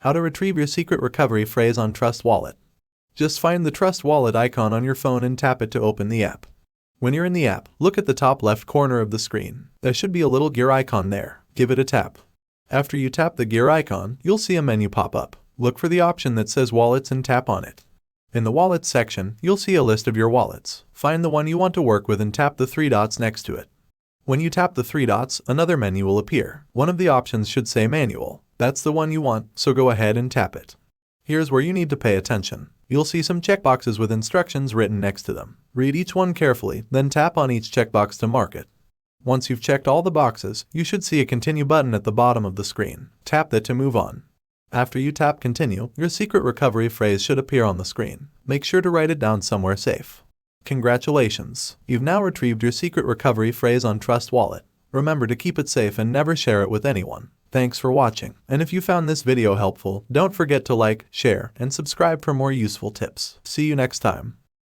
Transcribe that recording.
How to retrieve your secret recovery phrase on Trust Wallet. Just find the Trust Wallet icon on your phone and tap it to open the app. When you're in the app, look at the top left corner of the screen. There should be a little gear icon there. Give it a tap. After you tap the gear icon, you'll see a menu pop up. Look for the option that says Wallets and tap on it. In the Wallets section, you'll see a list of your wallets. Find the one you want to work with and tap the three dots next to it. When you tap the three dots, another menu will appear. One of the options should say Manual. That's the one you want, so go ahead and tap it. Here's where you need to pay attention. You'll see some checkboxes with instructions written next to them. Read each one carefully, then tap on each checkbox to mark it. Once you've checked all the boxes, you should see a Continue button at the bottom of the screen. Tap that to move on. After you tap Continue, your secret recovery phrase should appear on the screen. Make sure to write it down somewhere safe. Congratulations! You've now retrieved your secret recovery phrase on Trust Wallet. Remember to keep it safe and never share it with anyone. Thanks for watching, and if you found this video helpful, don't forget to like, share, and subscribe for more useful tips. See you next time.